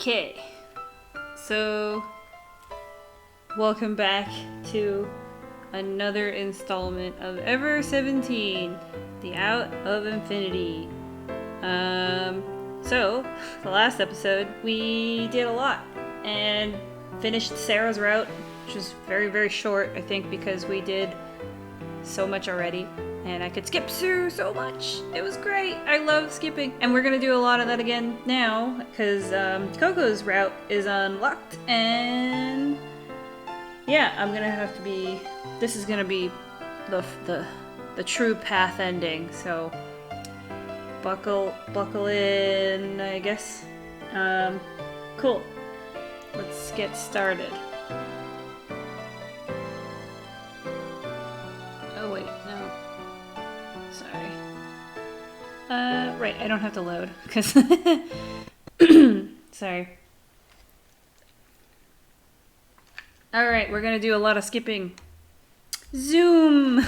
Okay, so welcome back to another installment of Ever 17, the Out of Infinity. So the last episode we did a lot and finished Sarah's route, which was very, very short, I think, because we did so much already. And I could skip through so much. It was great. I love skipping. And we're going to do a lot of that again now, because Koko's route is unlocked. And yeah, I'm going to have to be... This is going to be the true path ending. So buckle in, I guess. Cool. Let's get started. Oh wait, no. Sorry. Right, I don't have to load, because... Sorry. Alright, we're gonna do a lot of skipping. Zoom!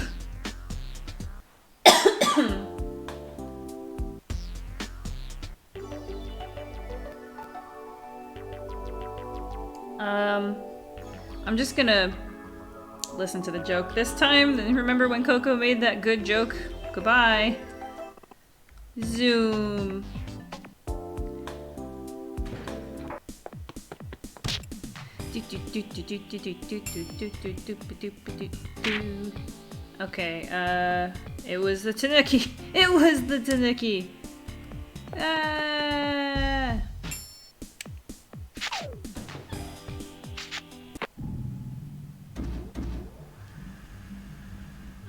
I'm just gonna listen to the joke this time. Remember when Koko made that good joke? Goodbye. Zoom. Okay, it was the Tanuki. It was the Tanuki. Ah.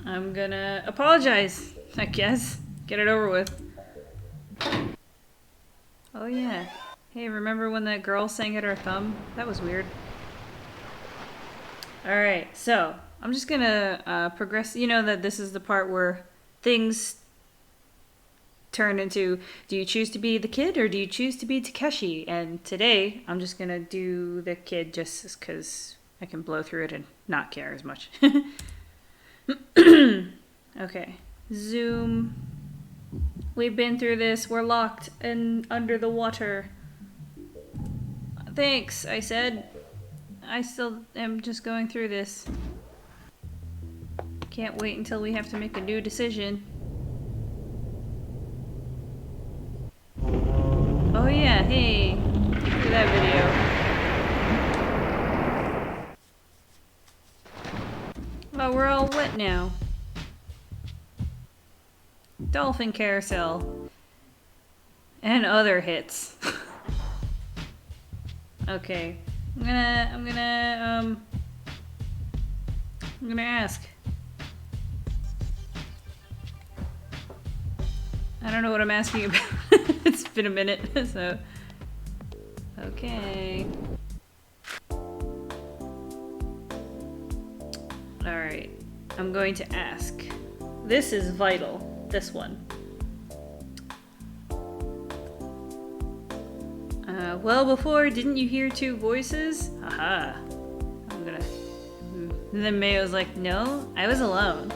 I'm gonna apologize, I guess. Get it over with. Oh yeah. Hey, remember when that girl sang at our thumb? That was weird. Alright, so I'm just gonna progress. You know that this is the part where things turn into, do you choose to be the kid or do you choose to be Takeshi? And today I'm just gonna do the kid just because I can blow through it and not care as much. Okay, zoom. We've been through this. We're locked and under the water. Thanks, I said. I still am just going through this. Can't wait until we have to make a new decision. Oh yeah, hey. Look at that video. Oh, we're all wet now. Dolphin carousel. And other hits. Okay. I'm gonna ask. I don't know what I'm asking about. It's been a minute, so. Okay. Alright. I'm going to ask. This is vital. This one. Well before, didn't you hear two voices? Aha. I'm gonna... And then Mayo's like, no, I was alone.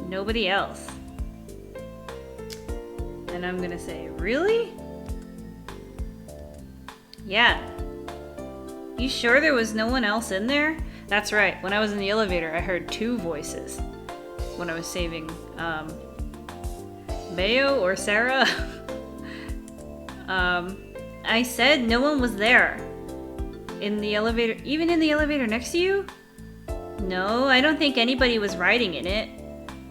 Nobody else. And I'm gonna say, really? Yeah. You sure there was no one else in there? That's right, when I was in the elevator, I heard two voices. When I was saving, Mayo or Sarah? I said no one was there. In the elevator, even in the elevator next to you? No, I don't think anybody was riding in it.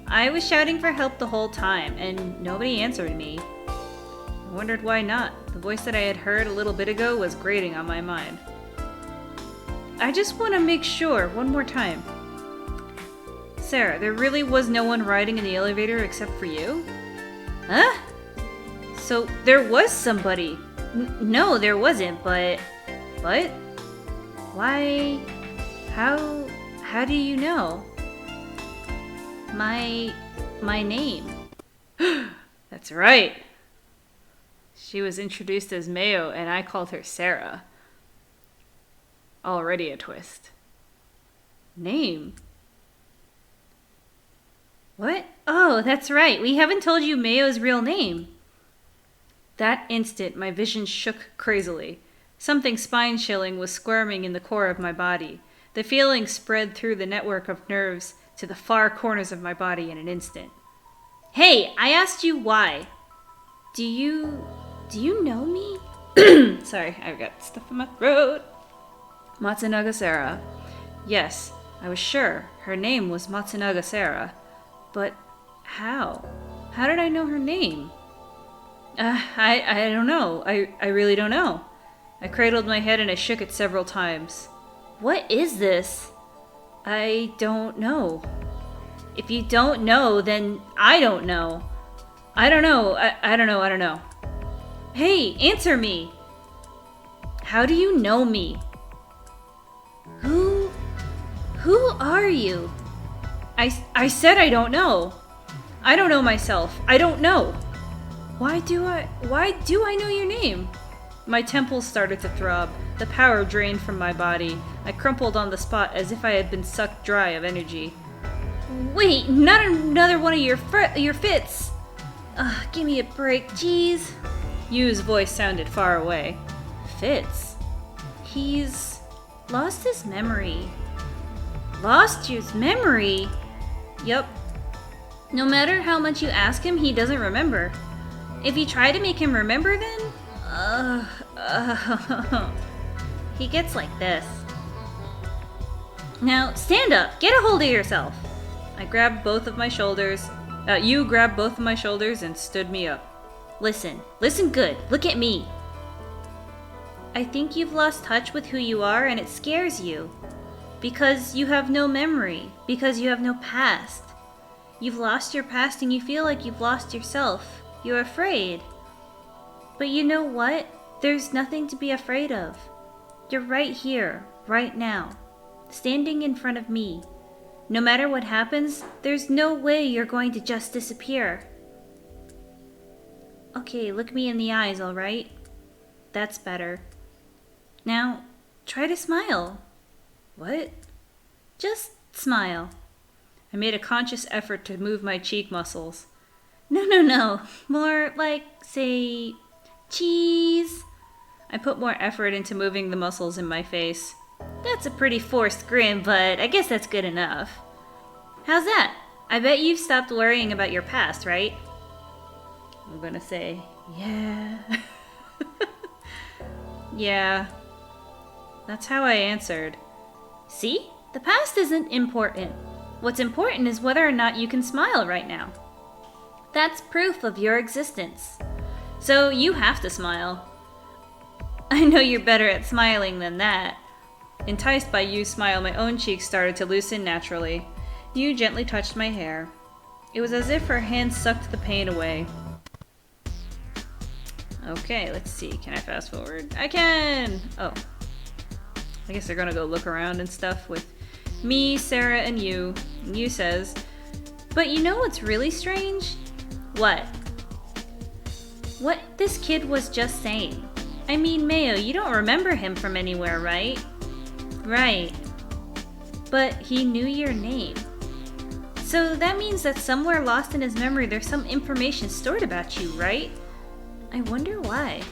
I was shouting for help the whole time, and nobody answered me. I wondered why not. The voice that I had heard a little bit ago was grating on my mind. I just want to make sure, one more time. Sarah, there really was no one riding in the elevator except for you? Huh? So there was somebody. No, there wasn't, but... Why... How do you know? My name. That's right. She was introduced as Mayo, and I called her Sarah. Already a twist. Name? What? Oh, that's right. We haven't told you Mayo's real name. That instant, my vision shook crazily. Something spine-chilling was squirming in the core of my body. The feeling spread through the network of nerves to the far corners of my body in an instant. Hey, I asked you why. Do you know me? Sorry, I've got stuff in my throat. Matsunaga Sara. Yes, I was sure her name was Matsunaga Sara. But how? How did I know her name? I don't know. I really don't know. I cradled my head and I shook it several times. What is this? I don't know. If you don't know, then I don't know. I don't know. I don't know. Hey, answer me. How do you know me? Who are you? I said I don't know. I don't know myself. I don't know. Why do I know your name? My temples started to throb. The power drained from my body. I crumpled on the spot as if I had been sucked dry of energy. Wait, not another one of your fits! Give me a break, jeez. Yu's voice sounded far away. Fits? He's lost his memory. Lost his memory? Yup. No matter how much you ask him, he doesn't remember. If you try to make him remember, then he gets like this. Now, stand up. Get a hold of yourself. I grabbed both of my shoulders. You grabbed both of my shoulders and stood me up. Listen good. Look at me. I think you've lost touch with who you are and it scares you. Because you have no memory. Because you have no past. You've lost your past and you feel like you've lost yourself. You're afraid. But you know what? There's nothing to be afraid of. You're right here, right now, standing in front of me. No matter what happens, there's no way you're going to just disappear. Okay, look me in the eyes, alright? That's better. Now, try to smile. What? Just smile. I made a conscious effort to move my cheek muscles. No. More like, say, cheese. I put more effort into moving the muscles in my face. That's a pretty forced grin, but I guess that's good enough. How's that? I bet you've stopped worrying about your past, right? I'm gonna say, yeah. Yeah. That's how I answered. See? The past isn't important. What's important is whether or not you can smile right now. That's proof of your existence. So you have to smile. I know you're better at smiling than that. Enticed by Yu's smile, my own cheeks started to loosen naturally. Yu gently touched my hair. It was as if her hand sucked the pain away. Okay, let's see. Can I fast forward? I can! Oh. I guess they're gonna go look around and stuff with me, Sara, and Yu. And Yu says, but you know what's really strange? What? What this kid was just saying. I mean, Mayo, you don't remember him from anywhere, right? Right. But he knew your name. So that means that somewhere lost in his memory there's some information stored about you, right? I wonder why.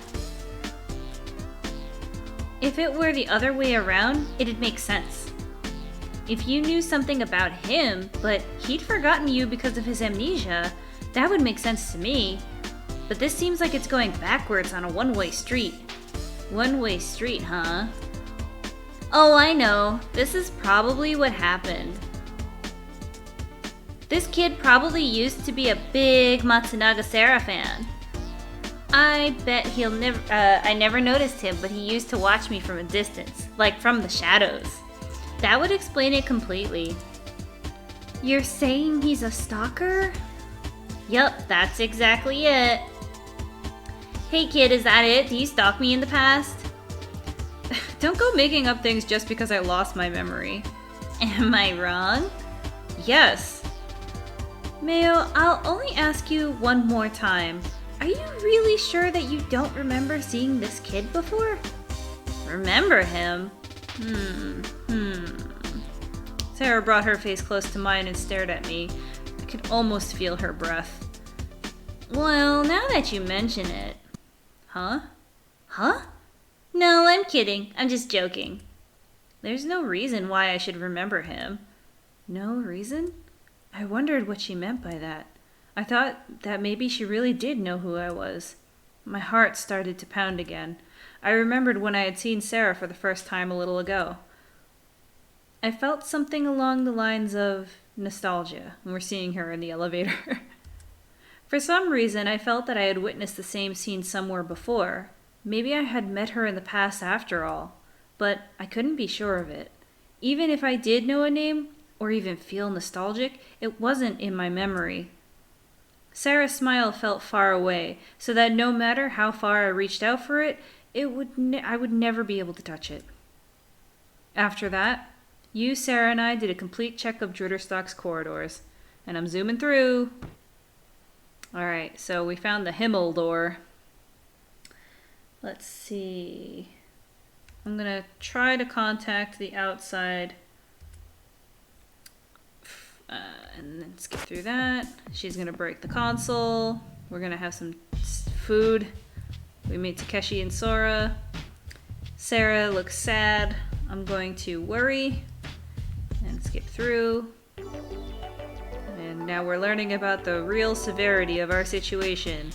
If it were the other way around, it'd make sense. If you knew something about him, but he'd forgotten you because of his amnesia, that would make sense to me. But this seems like it's going backwards on a one-way street. One-way street, huh? Oh, I know. This is probably what happened. This kid probably used to be a big Matsunaga Sara fan. I bet he'll never, I never noticed him, but he used to watch me from a distance, like from the shadows. That would explain it completely. You're saying he's a stalker? Yup, that's exactly it. Hey kid, is that it? Do you stalk me in the past? Don't go making up things just because I lost my memory. Am I wrong? Yes. Mayo, I'll only ask you one more time. Are you really sure that you don't remember seeing this kid before? Remember him? Sara brought her face close to mine and stared at me. I could almost feel her breath. Well, now that you mention it. Huh? Huh? No, I'm kidding. I'm just joking. There's no reason why I should remember him. No reason? I wondered what she meant by that. I thought that maybe she really did know who I was. My heart started to pound again. I remembered when I had seen Sara for the first time a little ago. I felt something along the lines of nostalgia when we're seeing her in the elevator. For some reason, I felt that I had witnessed the same scene somewhere before. Maybe I had met her in the past after all, but I couldn't be sure of it. Even if I did know a name, or even feel nostalgic, it wasn't in my memory. Sara's smile felt far away, so that no matter how far I reached out for it, I would never be able to touch it. After that, you, Sara, and I did a complete check of Dritterstock's corridors, and I'm zooming through. Alright, so we found the Himmel door. Let's see. I'm gonna try to contact the outside. And then skip through that. She's gonna break the console. We're gonna have some food. We meet Takeshi and Sora. Sara looks sad. I'm going to worry and skip through. And now we're learning about the real severity of our situation.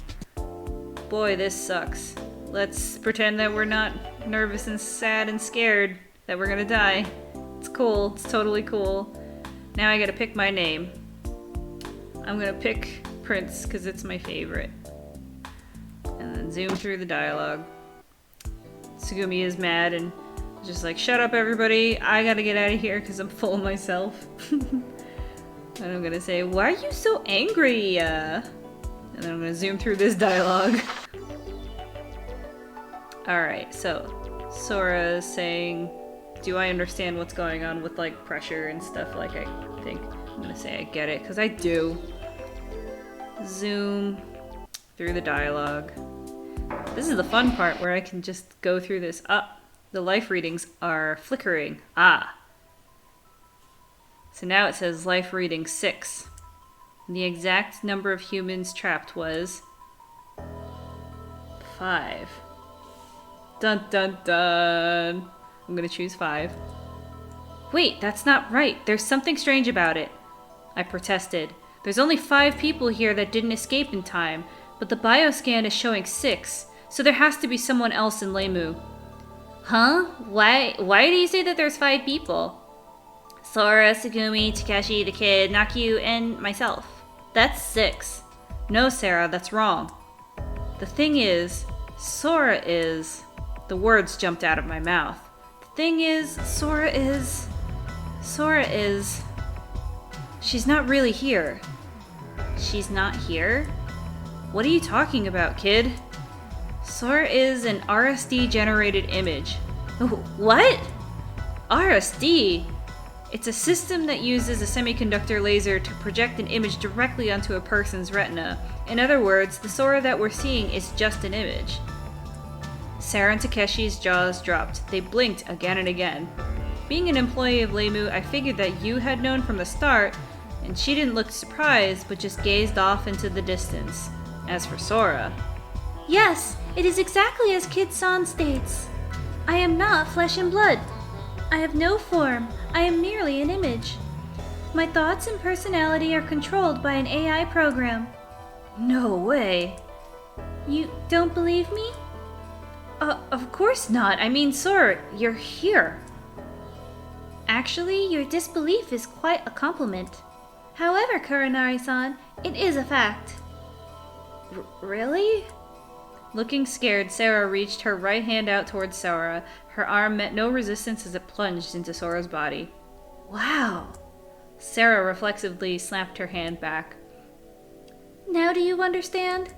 Boy, this sucks. Let's pretend that we're not nervous and sad and scared that we're gonna die. It's cool. It's totally cool. Now I gotta pick my name. I'm gonna pick Prince because it's my favorite. And then zoom through the dialogue. Tsugumi is mad and just like, shut up everybody, I gotta get out of here because I'm full of myself. And I'm gonna say, why are you so angry? And then I'm gonna zoom through this dialogue. Alright, so Sora is saying, do I understand what's going on with like pressure and stuff? Like I think I'm gonna say I get it, because I do. Zoom through the dialogue. This is the fun part where I can just go through this. The life readings are flickering. So now it says life reading 6. And the exact number of humans trapped was 5. Dun dun dun. I'm gonna choose 5. Wait, that's not right. There's something strange about it. I protested. There's only 5 people here that didn't escape in time, but the bioscan is showing 6, so there has to be someone else in LeMu. Huh? Why do you say that there's 5 people? Sora, Tsugumi, Takeshi, the kid, Nakiu, and myself. That's 6. No, Sara, that's wrong. The thing is, Sora is... The words jumped out of my mouth. The thing is, Sora is... She's not really here. She's not here? What are you talking about, kid? Sora is an RSD-generated image. What? RSD? It's a system that uses a semiconductor laser to project an image directly onto a person's retina. In other words, the Sora that we're seeing is just an image. Sara and Takeshi's jaws dropped. They blinked again and again. Being an employee of LeMu, I figured that you had known from the start, and she didn't look surprised, but just gazed off into the distance. As for Sora... Yes, it is exactly as Kid-san states. I am not flesh and blood. I have no form. I am merely an image. My thoughts and personality are controlled by an AI program. No way. You don't believe me? Of course not. I mean, Sora, you're here. Actually, your disbelief is quite a compliment. However, Kuranari-san, it is a fact. Really? Looking scared, Sara reached her right hand out towards Sora. Her arm met no resistance as it plunged into Sora's body. Wow. Sara reflexively slapped her hand back. Now do you understand?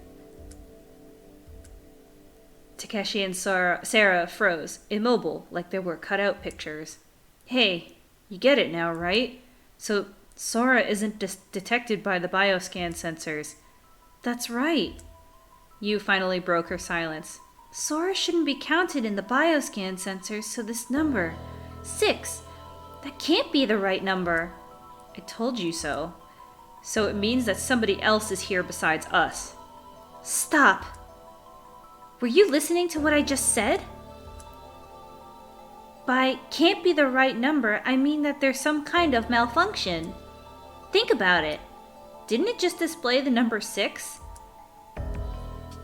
Takeshi and Sara froze, immobile, like they were cut-out pictures. Hey, you get it now, right? So Sora isn't detected by the bioscan sensors. That's right. You finally broke her silence. Sora shouldn't be counted in the bioscan sensors, so this number, 6, that can't be the right number. I told you so. So it means that somebody else is here besides us. Stop. Were you listening to what I just said? By can't be the right number, I mean that there's some kind of malfunction. Think about it. Didn't it just display the number 6?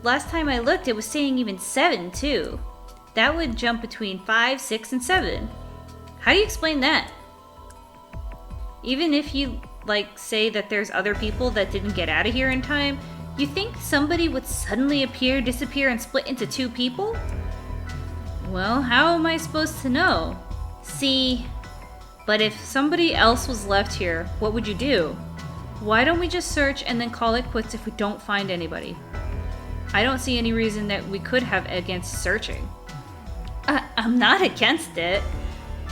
Last time I looked, it was saying even 7 too. That would jump between 5, 6, and 7. How do you explain that? Even if you, say that there's other people that didn't get out of here in time, you think somebody would suddenly appear, disappear, and split into 2 people? Well, how am I supposed to know? See, but if somebody else was left here, what would you do? Why don't we just search and then call it quits if we don't find anybody? I don't see any reason that we could have against searching. I'm not against it,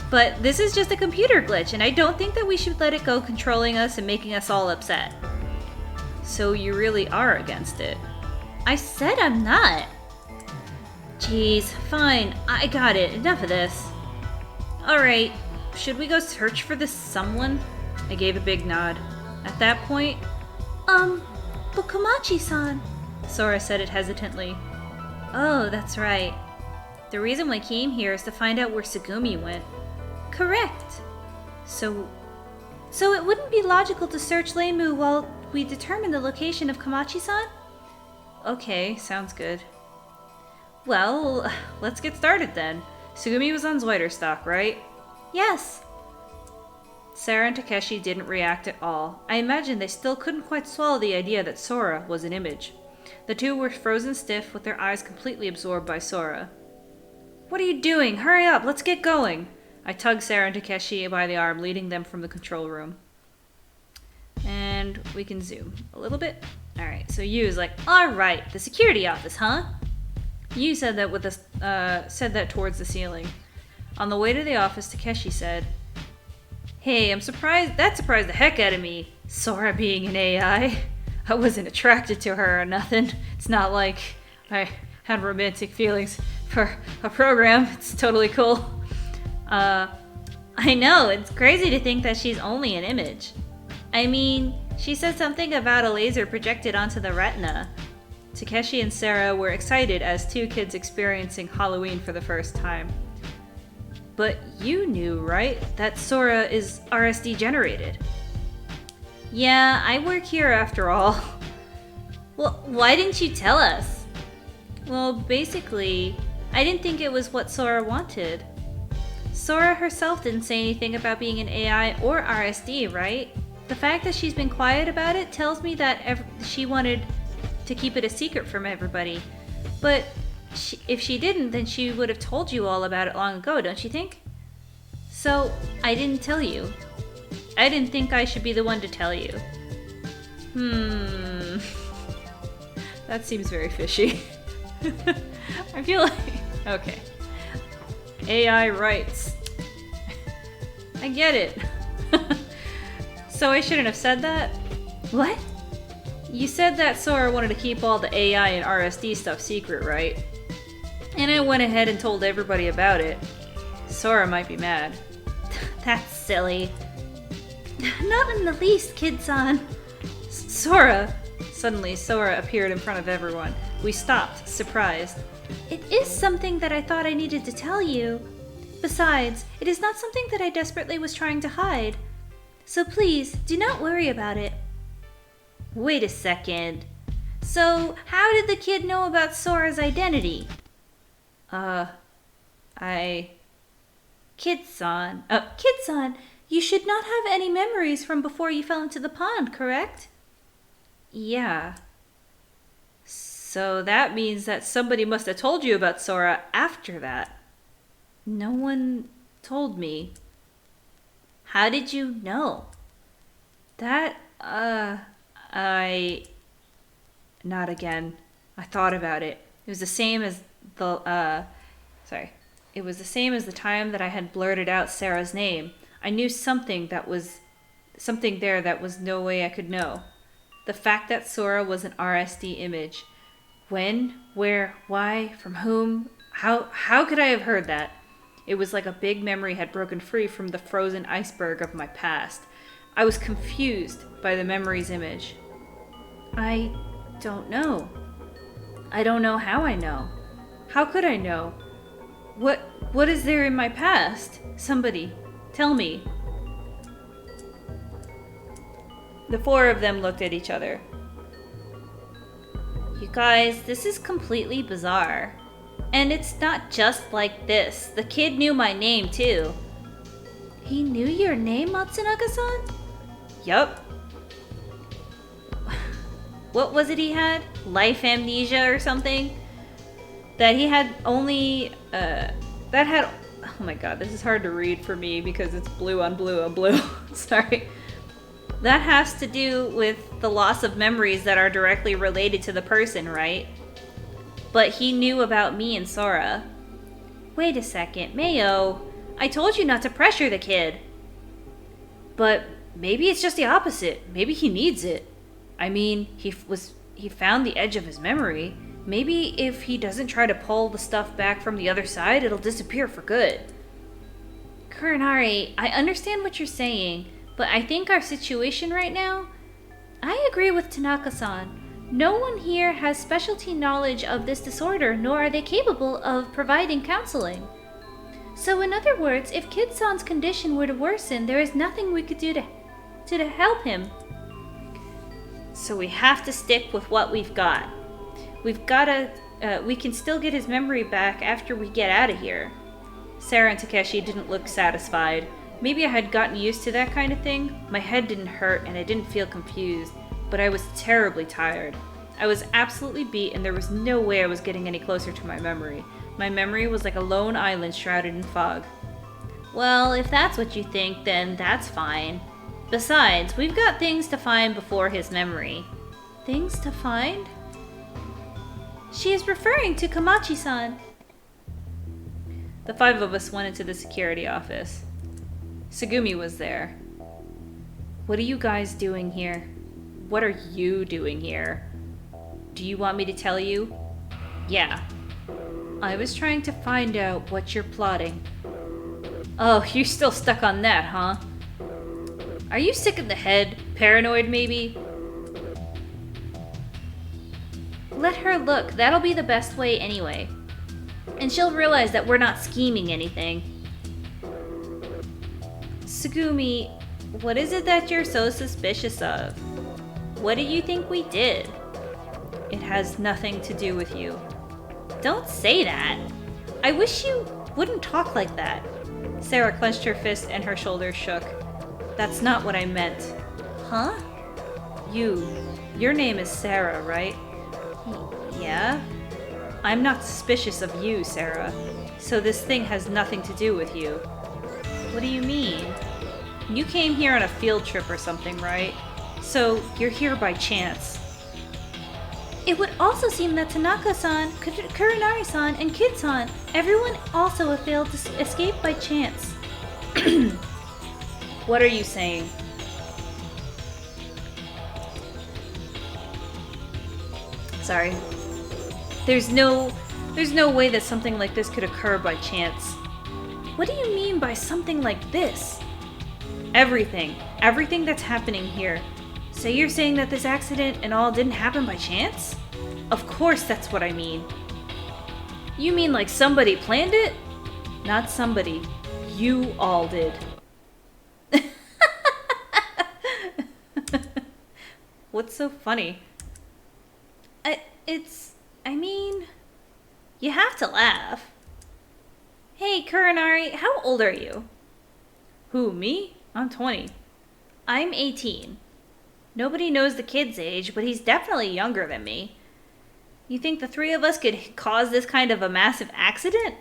but this is just a computer glitch, and I don't think that we should let it go controlling us and making us all upset. So you really are against it? I said I'm not. Jeez, fine, I got it. Enough of this. Alright, should we go search for this someone? I gave a big nod. At that point, but Komachi-san, Sora said it hesitantly. Oh, that's right. The reason I came here is to find out where Tsugumi went. Correct. So it wouldn't be logical to search LeMu while we determine the location of Komachi-san? Okay, sounds good. Well, let's get started then. Tsugumi was on Zoiderstock, right? Yes. Sara and Takeshi didn't react at all. I imagine they still couldn't quite swallow the idea that Sora was an image. The two were frozen stiff, with their eyes completely absorbed by Sora. What are you doing? Hurry up, let's get going! I tugged Sara and Takeshi by the arm, leading them from the control room. And we can zoom a little bit. Alright, so Yu's like, alright, the security office, huh? Yu said that towards the ceiling. On the way to the office, Takeshi said, Hey, that surprised the heck out of me, Sora being an AI. I wasn't attracted to her or nothing. It's not like I had romantic feelings for a program. It's totally cool. I know, it's crazy to think that she's only an image. I mean, she said something about a laser projected onto the retina. Takeshi and Sara were excited as 2 kids experiencing Halloween for the first time. But you knew, right, that Sora is RSD generated? Yeah, I work here after all. Well, why didn't you tell us? Well, basically, I didn't think it was what Sora wanted. Sora herself didn't say anything about being an AI or RSD, right? The fact that she's been quiet about it tells me that she wanted to keep it a secret from everybody. But if she didn't, then she would have told you all about it long ago, don't you think? So, I didn't tell you. I didn't think I should be the one to tell you. That seems very fishy. I feel like... Okay. AI rights. I get it. So I shouldn't have said that? What? You said that Sora wanted to keep all the AI and RSD stuff secret, right? And I went ahead and told everybody about it. Sora might be mad. That's silly. Not in the least, Kid-san. Sora! Suddenly, Sora appeared in front of everyone. We stopped, surprised. It is something that I thought I needed to tell you. Besides, it is not something that I desperately was trying to hide. So please, do not worry about it. Wait a second. So, how did the kid know about Sora's identity? Kid-san. Kid-san, you should not have any memories from before you fell into the pond, correct? Yeah. So that means that somebody must have told you about Sora after that. No one told me. How did you know? That, Not again. I thought about it. It was the same as It was the same as the time that I had blurted out Sarah's name. I knew something there that was no way I could know. The fact that Sora was an RSD image. When, where, why, from whom, how could I have heard that? It was like a big memory had broken free from the frozen iceberg of my past. I was confused by the memory's image. I don't know. I don't know how I know. How could I know? What is there in my past? Somebody, tell me. The four of them looked at each other. You guys, this is completely bizarre. And it's not just like this. The kid knew my name too. He knew your name, Matsunaga-san? Yup. What was it he had? Life amnesia or something? That he had only, oh my god, this is hard to read for me because it's blue on blue on blue. Sorry. That has to do with the loss of memories that are directly related to the person, right? But he knew about me and Sora. Wait a second, Mayo. I told you not to pressure the kid. But maybe it's just the opposite. Maybe he needs it. I mean, he found the edge of his memory. Maybe if he doesn't try to pull the stuff back from the other side, it'll disappear for good. Kurenari, I understand what you're saying, but I think our situation right now... I agree with Tanaka-san. No one here has specialty knowledge of this disorder, nor are they capable of providing counseling. So in other words, if Kid-san's condition were to worsen, there is nothing we could do to help him. So we have to stick with what we've got. We can still get his memory back after we get out of here. Sara and Takeshi didn't look satisfied. Maybe I had gotten used to that kind of thing. My head didn't hurt and I didn't feel confused, but I was terribly tired. I was absolutely beat and there was no way I was getting any closer to my memory. My memory was like a lone island shrouded in fog. Well, if that's what you think, then that's fine. Besides, we've got things to find before his memory. Things to find? She is referring to Komachi-san. The five of us went into the security office. Tsugumi was there. What are you guys doing here? What are you doing here? Do you want me to tell you? Yeah. I was trying to find out what you're plotting. Oh, you're still stuck on that, huh? Are you sick in the head? Paranoid, maybe? Let her look. That'll be the best way anyway. And she'll realize that we're not scheming anything. Tsugumi, what is it that you're so suspicious of? What do you think we did? It has nothing to do with you. Don't say that. I wish you wouldn't talk like that. Sara clenched her fist and her shoulders shook. That's not what I meant. Huh? Your name is Sara, right? Yeah? I'm not suspicious of you, Sara. So this thing has nothing to do with you. What do you mean? You came here on a field trip or something, right? So you're here by chance. It would also seem that Tanaka-san, Kurenari-san, and Kid-san, everyone also failed to escape by chance. What are you saying? Sorry. There's no way that something like this could occur by chance. What do you mean by something like this? Everything that's happening here. So you're saying that this accident and all didn't happen by chance? Of course that's what I mean. You mean like somebody planned it? Not somebody. You all did. What's so funny? I mean, you have to laugh. Hey, Kurenari, how old are you? Who, me? I'm 20. I'm 18. Nobody knows the kid's age, but he's definitely younger than me. You think the three of us could cause this kind of a massive accident?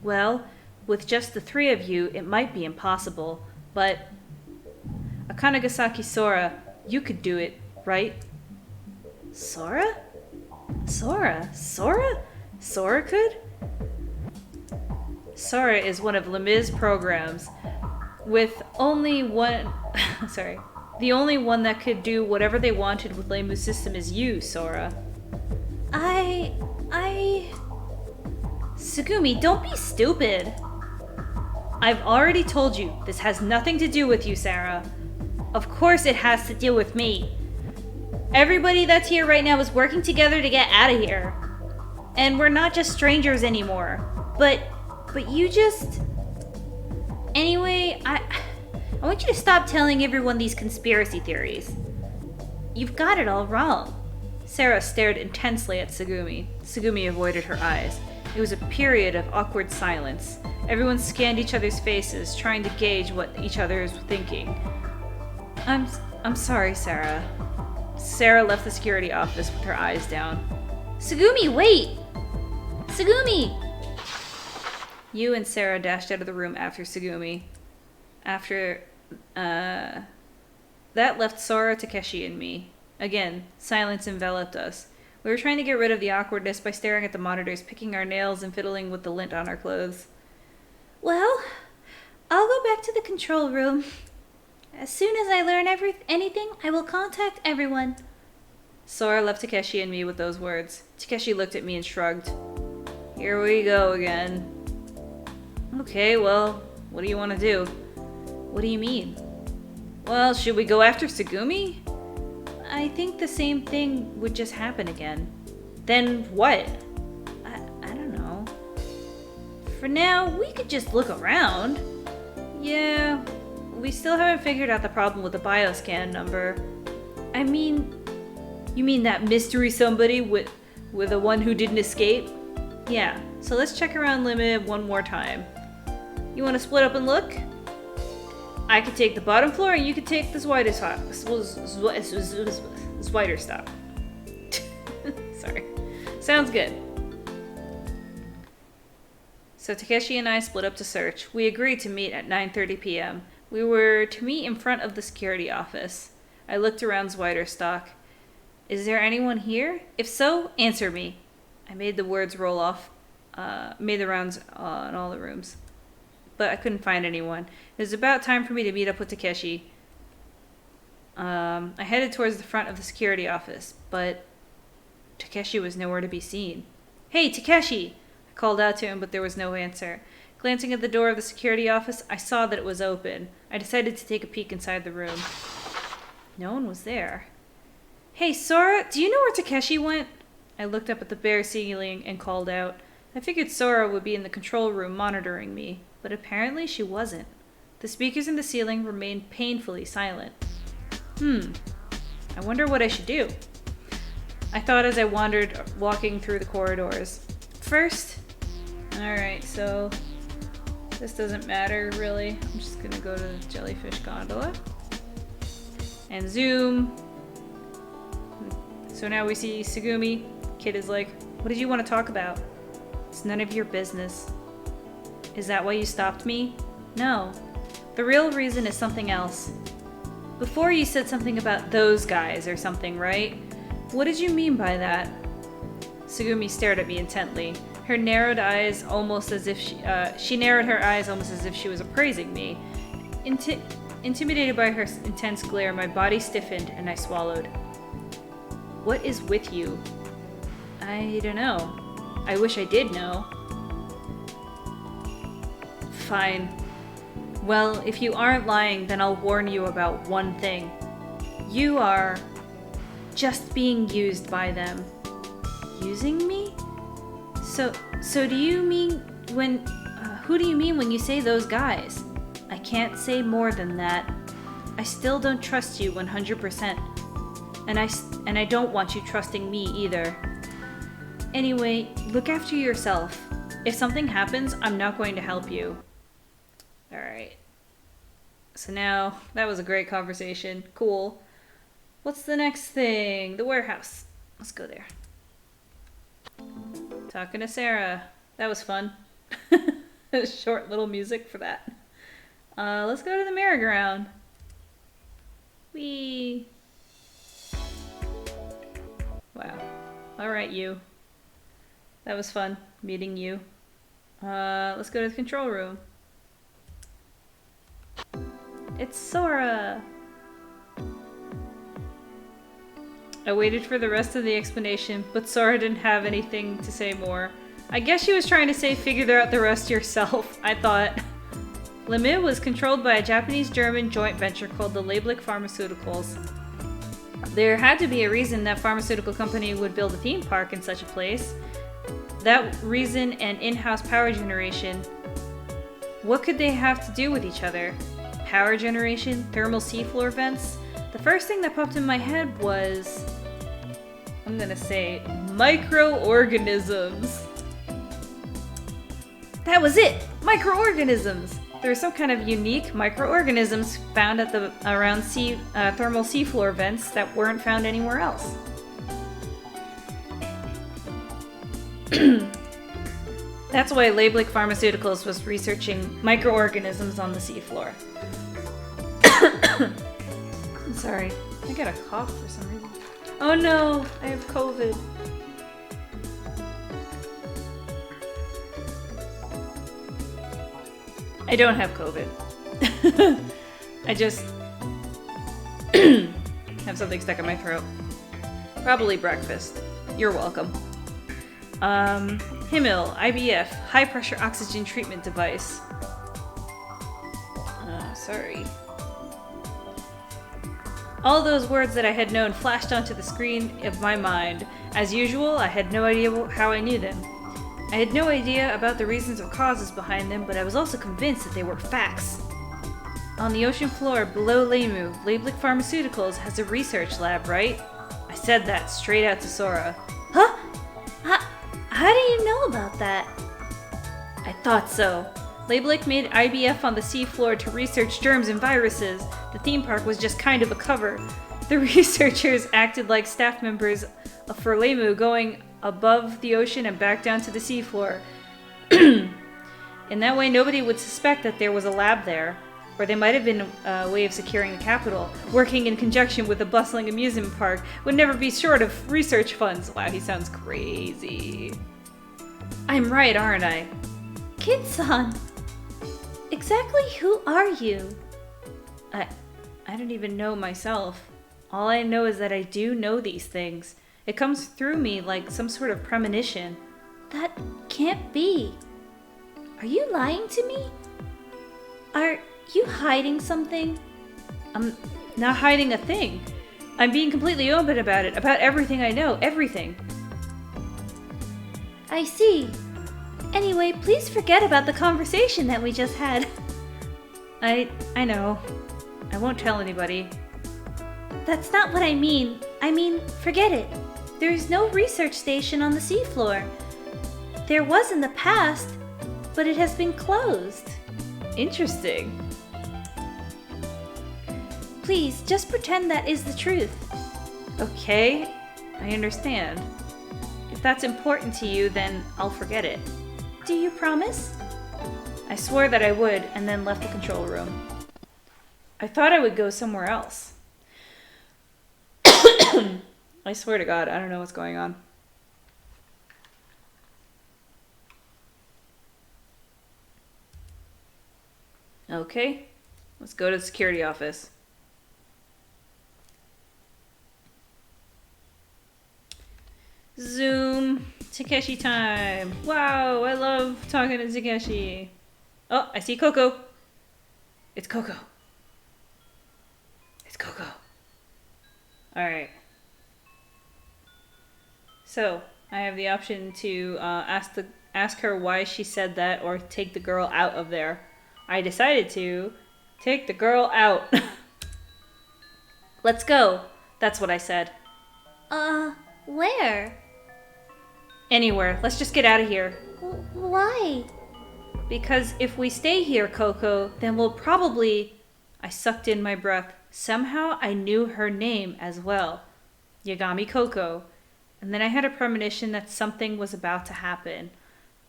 Well, with just the three of you, it might be impossible, but... Akanagasaki Sora, you could do it, right? Sora? Sora could? Sora is one of LeMu's programs, with only one... sorry. The only one that could do whatever they wanted with LeMu's system is you, Sora. Tsugumi, don't be stupid. I've already told you, this has nothing to do with you, Sara. Of course it has to deal with me. Everybody that's here right now is working together to get out of here. And we're not just strangers anymore. But you just... Anyway, I want you to stop telling everyone these conspiracy theories. You've got it all wrong. Sara stared intensely at Tsugumi. Tsugumi avoided her eyes. It was a period of awkward silence. Everyone scanned each other's faces, trying to gauge what each other was thinking. I'm sorry, Sara. Sara left the security office with her eyes down. Tsugumi, wait! Tsugumi! Yu and Sara dashed out of the room after Tsugumi. That left Sora, Takeshi, and me. Again, silence enveloped us. We were trying to get rid of the awkwardness by staring at the monitors, picking our nails, and fiddling with the lint on our clothes. Well, I'll go back to the control room. As soon as I learn anything, I will contact everyone. Sora left Takeshi and me with those words. Takeshi looked at me and shrugged. Here we go again. Okay, well, what do you want to do? What do you mean? Well, should we go after Tsugumi? I think the same thing would just happen again. Then what? I don't know. For now, we could just look around. Yeah, we still haven't figured out the problem with the bioscan number. I mean, you mean that mystery somebody with the one who didn't escape? Yeah, so let's check around LeMu one more time. You want to split up and look? I could take the bottom floor and you could take the Zwider stop. Sorry. Sounds good. So Takeshi and I split up to search. We agreed to meet at 9:30 p.m. We were to meet in front of the security office. I looked around Zwiderstock. Is there anyone here? If so, answer me. I made the words roll off, made the rounds in all the rooms. But I couldn't find anyone. It was about time for me to meet up with Takeshi. I headed towards the front of the security office, but Takeshi was nowhere to be seen. Hey, Takeshi! I called out to him, but there was no answer. Glancing at the door of the security office, I saw that it was open. I decided to take a peek inside the room. No one was there. Hey, Sora, do you know where Takeshi went? I looked up at the bare ceiling and called out. I figured Sora would be in the control room monitoring me, but apparently she wasn't. The speakers in the ceiling remained painfully silent. I wonder what I should do. I thought as I wandered, walking through the corridors. First, alright, so this doesn't matter really. I'm just gonna go to the jellyfish gondola and zoom. So now we see Tsugumi. Kid is like, what did you want to talk about? It's none of your business. Is that why you stopped me? No. The real reason is something else. Before you said something about those guys or something, right? What did you mean by that? Tsugumi stared at me intently. Her narrowed eyes almost as if she narrowed her eyes almost as if she was appraising me. Intimidated by her intense glare, my body stiffened and I swallowed. What is with you? I don't know. I wish I did know. Fine. Well, if you aren't lying, then I'll warn you about one thing. You are just being used by them. Using me? So do you mean when... who do you mean when you say those guys? I can't say more than that. I still don't trust you 100%. And I don't want you trusting me either. Anyway, look after yourself. If something happens, I'm not going to help you. Alright. So now, that was a great conversation. Cool. What's the next thing? The warehouse. Let's go there. Talking to Sara. That was fun. Short little music for that. Let's go to the merry-go-round. Whee! Wow. Alright, you. That was fun, meeting you. Let's go to the control room. It's Sora! I waited for the rest of the explanation, but Sora didn't have anything to say more. I guess she was trying to say figure out the rest yourself, I thought. LeMu was controlled by a Japanese-German joint venture called the Leiblich Pharmaceuticals. There had to be a reason that pharmaceutical company would build a theme park in such a place. that reason and in-house power generation, what could they have to do with each other? Power generation? Thermal seafloor vents? The first thing that popped in my head was, I'm gonna say, microorganisms. That was it! Microorganisms! There were some kind of unique microorganisms found at around thermal seafloor vents that weren't found anywhere else. That's why Labelik Pharmaceuticals was researching microorganisms on the seafloor. I'm sorry, I got a cough for some reason. Oh no, I have COVID. I don't have COVID. I just have something stuck in my throat. Probably breakfast. You're welcome. Himmel, IBF, high pressure oxygen treatment device. Sorry. All those words that I had known flashed onto the screen of my mind. As usual, I had no idea how I knew them. I had no idea about the reasons or causes behind them, but I was also convinced that they were facts. On the ocean floor below LeMu, Labelik Pharmaceuticals has a research lab, right? I said that straight out to Sora. Huh? How do you know about that? I thought so. Labelik made IBF on the seafloor to research germs and viruses. The theme park was just kind of a cover. The researchers acted like staff members for LeMu, going above the ocean and back down to the seafloor. In that way, nobody would suspect that there was a lab there. Or they might have been a way of securing the capital. Working in conjunction with a bustling amusement park would never be short of research funds. Wow, he sounds crazy. I'm right, aren't I? Kid-san, exactly who are you? I don't even know myself. All I know is that I do know these things. It comes through me like some sort of premonition. That can't be. Are you lying to me? Are you hiding something? I'm not hiding a thing. I'm being completely open about it, about everything I know, everything. I see. Anyway, please forget about the conversation that we just had. I know. I won't tell anybody. That's not what I mean. I mean, forget it. There is no research station on the seafloor. There was in the past, but it has been closed. Interesting. Please, just pretend that is the truth. Okay, I understand. If that's important to you, then I'll forget it. Do you promise? I swore that I would, and then left the control room. I thought I would go somewhere else. I swear to God, I don't know what's going on. Okay, let's go to the security office. Zoom. Takeshi time. Wow, I love talking to Takeshi. Oh, I see Koko. It's Koko. It's Koko. Alright. So, I have the option to ask her why she said that or take the girl out of there. I decided to take the girl out. Let's go. That's what I said. Where? Anywhere. Let's just get out of here. Why? Because if we stay here, Koko, then we'll probably... I sucked in my breath. Somehow I knew her name as well. Yagami Koko. And then I had a premonition that something was about to happen.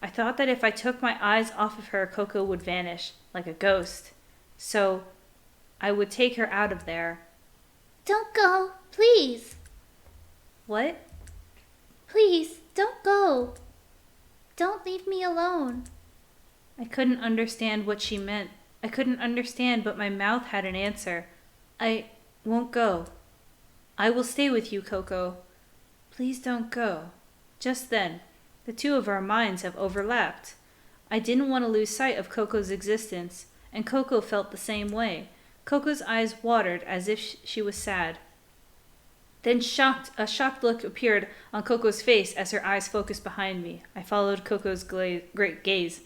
I thought that if I took my eyes off of her, Koko would vanish, like a ghost. So, I would take her out of there. Don't go, please. What? Please, don't go. Don't leave me alone. I couldn't understand what she meant. I couldn't understand, but my mouth had an answer. I won't go. I will stay with you, Koko. Please don't go. Just then, the two of our minds have overlapped. I didn't want to lose sight of Koko's existence, and Koko felt the same way. Koko's eyes watered as if she was sad. Then a shocked look appeared on Koko's face as her eyes focused behind me. I followed Koko's great gaze.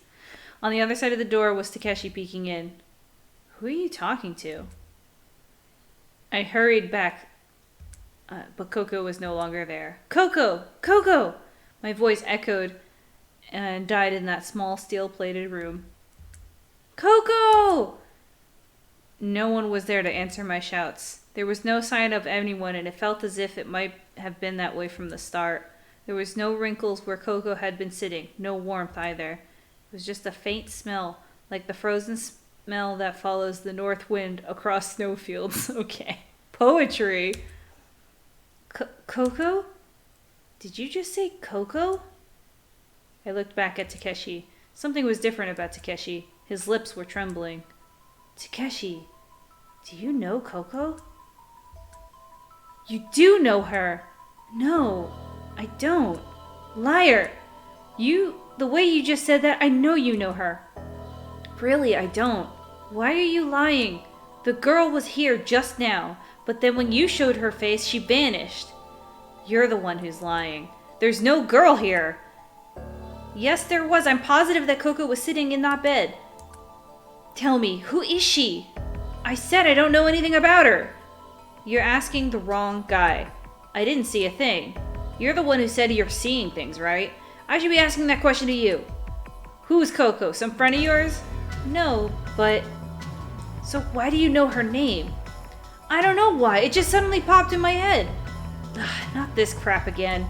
On the other side of the door was Takeshi peeking in. Who are you talking to? I hurried back, but Koko was no longer there. Koko! Koko! My voice echoed and died in that small steel-plated room. Koko! No one was there to answer my shouts. There was no sign of anyone, and it felt as if it might have been that way from the start. There was no wrinkles where Koko had been sitting, no warmth either. It was just a faint smell, like the frozen smell that follows the north wind across snowfields. Okay. Poetry. Koko? Did you just say Koko? I looked back at Takeshi. Something was different about Takeshi. His lips were trembling. Takeshi, do you know Koko? You do know her! No, I don't. Liar! The way you just said that, I know you know her. Really, I don't. Why are you lying? The girl was here just now, but then when you showed her face, she vanished. You're the one who's lying. There's no girl here. Yes, there was. I'm positive that Koko was sitting in that bed. Tell me, who is she? I said I don't know anything about her. You're asking the wrong guy. I didn't see a thing. You're the one who said you're seeing things, right? I should be asking that question to you. Who's Koko? Some friend of yours? No, but... So why do you know her name? I don't know why. It just suddenly popped in my head. Ugh, not this crap again.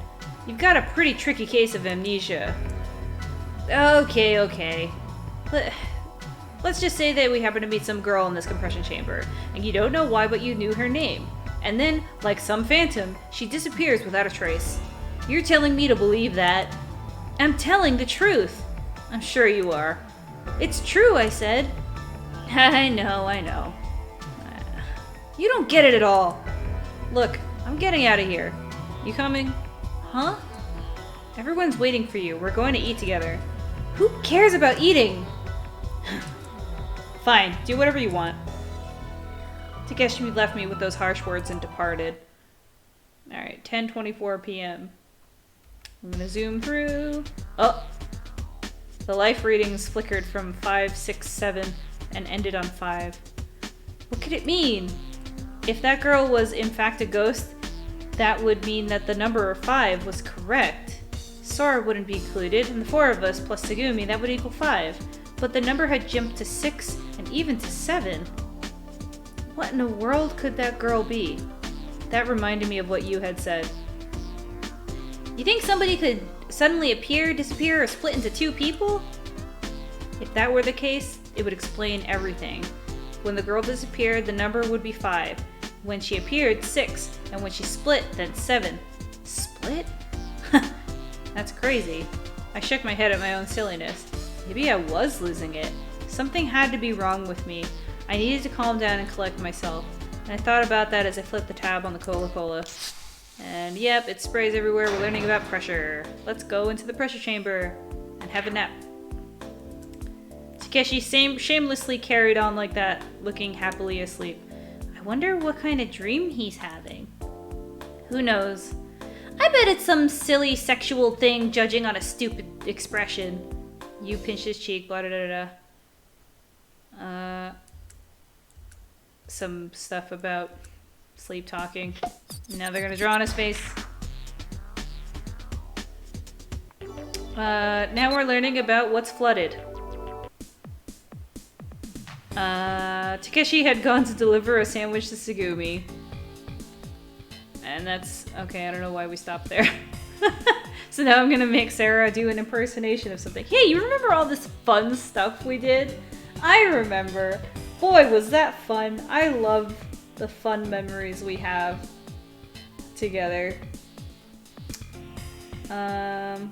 You've got a pretty tricky case of amnesia. Okay. Let's just say that we happen to meet some girl in this compression chamber, and you don't know why, but you knew her name. And then, like some phantom, she disappears without a trace. You're telling me to believe that? I'm telling the truth. I'm sure you are. It's true, I said. I know. You don't get it at all. Look, I'm getting out of here. You coming? Huh? Everyone's waiting for you. We're going to eat together. Who cares about eating? Fine, do whatever you want. Takeshi left me with those harsh words and departed. Alright, 10:24 p.m. I'm gonna zoom through. Oh! The life readings flickered from 5, 6, 7 and ended on 5. What could it mean? If that girl was in fact a ghost, that would mean that the number 5 was correct. Sora wouldn't be included, and the 4 of us plus Segumi, that would equal 5. But the number had jumped to 6 and even to 7. What in the world could that girl be? That reminded me of what you had said. You think somebody could suddenly appear, disappear, or split into 2 people? If that were the case, it would explain everything. When the girl disappeared, the number would be 5. When she appeared, 6. And when she split, then 7. Split? That's crazy. I shook my head at my own silliness. Maybe I was losing it. Something had to be wrong with me. I needed to calm down and collect myself. And I thought about that as I flipped the tab on the Coca-Cola. And yep, it sprays everywhere. We're learning about pressure. Let's go into the pressure chamber and have a nap. Takeshi shamelessly carried on like that, looking happily asleep. I wonder what kind of dream he's having. Who knows? I bet it's some silly sexual thing judging on a stupid expression. You pinched his cheek, blah, da, da, da. Some stuff about sleep talking. Now they're gonna draw on his face. Now we're learning about what's flooded. Takeshi had gone to deliver a sandwich to Segumi. And that's... okay, I don't know why we stopped there. So now I'm gonna make Sarah do an impersonation of something. Hey, you remember all this fun stuff we did? I remember. Boy, was that fun. I love the fun memories we have together. Let's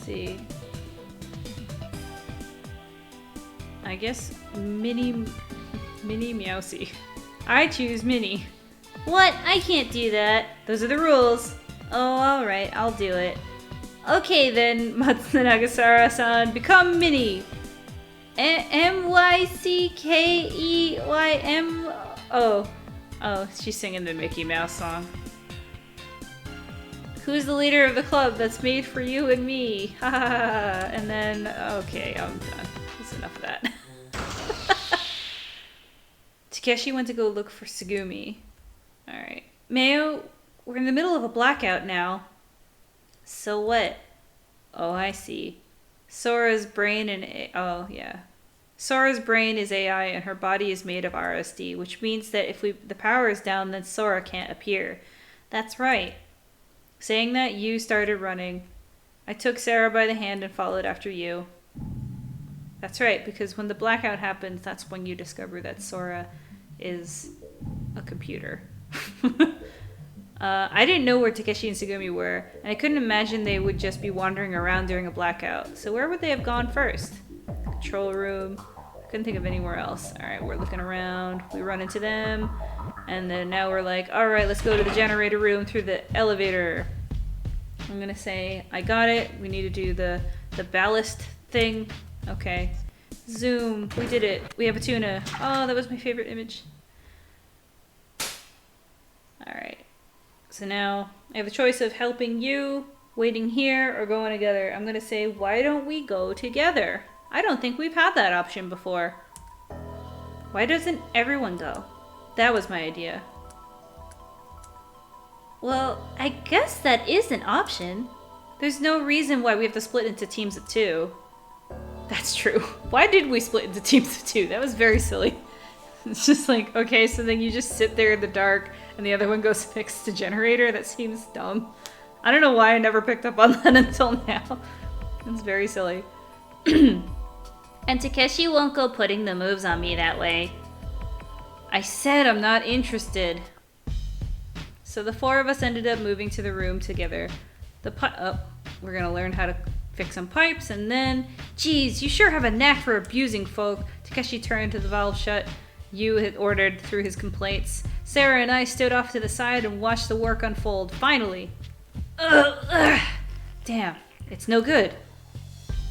see. I guess Minnie Meowsy. I choose Minnie. What? I can't do that. Those are the rules. Oh, alright, I'll do it. Okay then, Matsunaga-Sara-san, become Minnie. M-Y-C-K-E-Y-M... Oh, she's singing the Mickey Mouse song. Who's the leader of the club that's made for you and me? Ha ha ha. And then, okay, I'm done. That's enough of that. Takeshi went to go look for Tsugumi. Alright. Mayo, we're in the middle of a blackout now. So what? Oh, I see. Sora's brain is AI and her body is made of RSD, which means that if the power is down, then Sora can't appear. That's right. Saying that, you started running. I took Sara by the hand and followed after you. That's right, because when the blackout happens, that's when you discover that Sora is a computer. I didn't know where Takeshi and Tsugumi were, and I couldn't imagine they would just be wandering around during a blackout. So where would they have gone first? Control room. Couldn't think of anywhere else. Alright, we're looking around. We run into them. And then now we're like, alright, let's go to the generator room through the elevator. I'm gonna say, I got it. We need to do the ballast thing. Okay. Zoom. We did it. We have a tuna. Oh, that was my favorite image. Alright. So now I have a choice of helping you, waiting here, or going together. I'm gonna say, why don't we go together? I don't think we've had that option before. Why doesn't everyone go? That was my idea. Well, I guess that is an option. There's no reason why we have to split into teams of 2. That's true. Why did we split into teams of 2? That was very silly. It's just like, okay, so then you just sit there in the dark and the other one goes fix the generator? That seems dumb. I don't know why I never picked up on that until now. It's very silly. And Takeshi won't go putting the moves on me that way. I said I'm not interested. So the 4 of us ended up moving to the room together. We're gonna learn how to fix some pipes and then... Geez, you sure have a knack for abusing folk. Takeshi turned to the valve shut. Yu had ordered through his complaints. Sara and I stood off to the side and watched the work unfold. Finally. Damn, it's no good.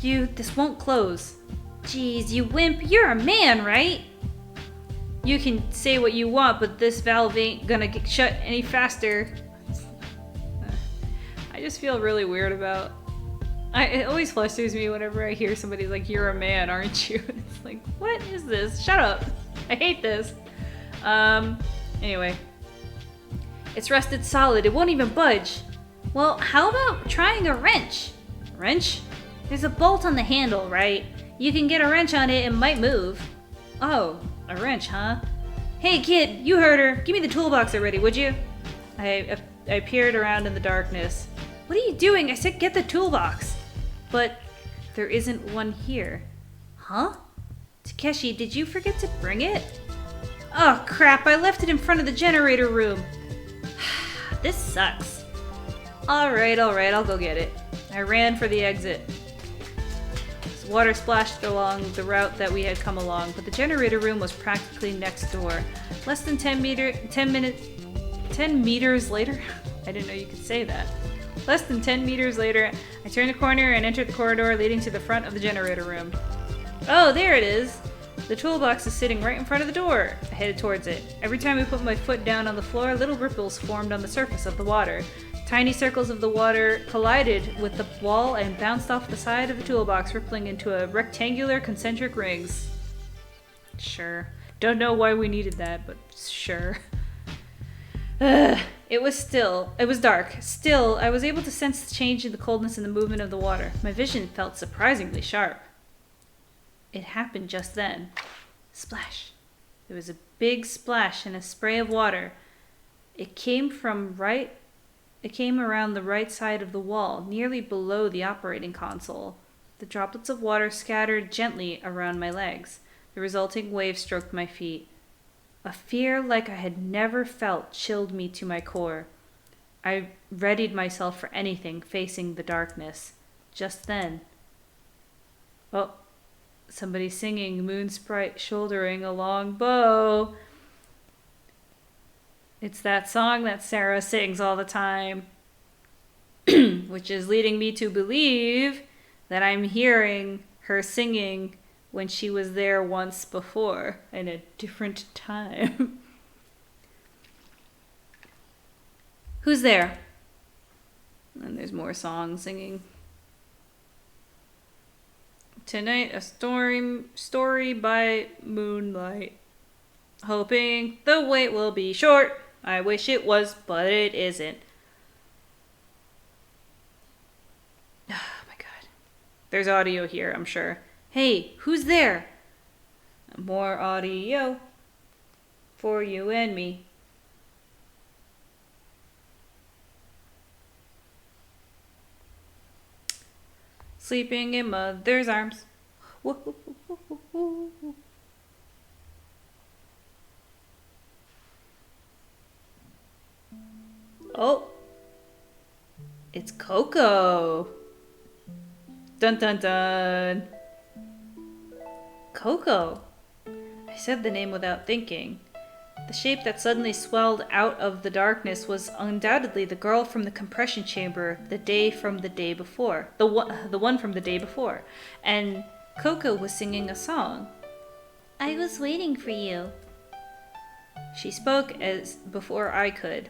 Yu, this won't close. Jeez, you wimp, you're a man, right? You can say what you want, but this valve ain't gonna get shut any faster. I just feel really weird about... It always frustrates me whenever I hear somebody like, you're a man, aren't you? It's like, what is this? Shut up. I hate this. Anyway. It's rusted solid. It won't even budge. Well, how about trying a wrench? Wrench? There's a bolt on the handle, right? You can get a wrench on it, it might move. Oh, a wrench, huh? Hey, kid, you heard her. Give me the toolbox already, would you? I peered around in the darkness. What are you doing? I said get the toolbox. But there isn't one here. Huh? Takeshi, did you forget to bring it? Oh, crap. I left it in front of the generator room. This sucks. Alright, I'll go get it. I ran for the exit. Water splashed along the route that we had come along, but the generator room was practically next door. Less than 10 meters later? I didn't know you could say that. Less than 10 meters later, I turned the corner and entered the corridor leading to the front of the generator room. Oh, there it is! The toolbox is sitting right in front of the door. I headed towards it. Every time I put my foot down on the floor, little ripples formed on the surface of the water. Tiny circles of the water collided with the wall and bounced off the side of the toolbox, rippling into a rectangular concentric rings. Sure. Don't know why we needed that, but sure. It was dark. Still, I was able to sense the change in the coldness and the movement of the water. My vision felt surprisingly sharp. It happened just then. Splash. There was a big splash and a spray of water. It came around the right side of the wall, nearly below the operating console. The droplets of water scattered gently around my legs. The resulting wave stroked my feet. A fear like I had never felt chilled me to my core. I readied myself for anything facing the darkness. Just then... Oh, somebody singing Moon Sprite shouldering a long bow. It's that song that Sara sings all the time. Which is leading me to believe that I'm hearing her singing when she was there once before in a different time. Who's there? And there's more songs singing. Tonight, a story by moonlight. Hoping the wait will be short. I wish it was, but it isn't. Oh my god. There's audio here, I'm sure. Hey, who's there? More audio for you and me. Sleeping in mother's arms. Oh, it's Koko. Dun dun dun. Koko. I said the name without thinking. The shape that suddenly swelled out of the darkness was undoubtedly the girl from the compression chamber the one from the day before. And Koko was singing a song. I was waiting for you. She spoke as before I could.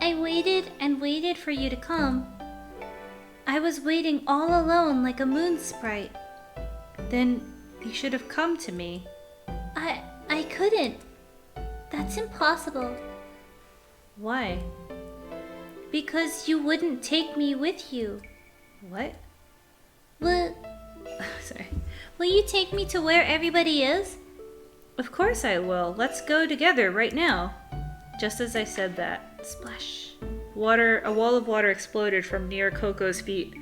I waited and waited for you to come. I was waiting all alone like a moon sprite. Then you should have come to me. I couldn't. That's impossible. Why? Because you wouldn't take me with you. What? Sorry. Will you take me to where everybody is? Of course I will. Let's go together right now. Just as I said that, splash. A wall of water exploded from near Koko's feet.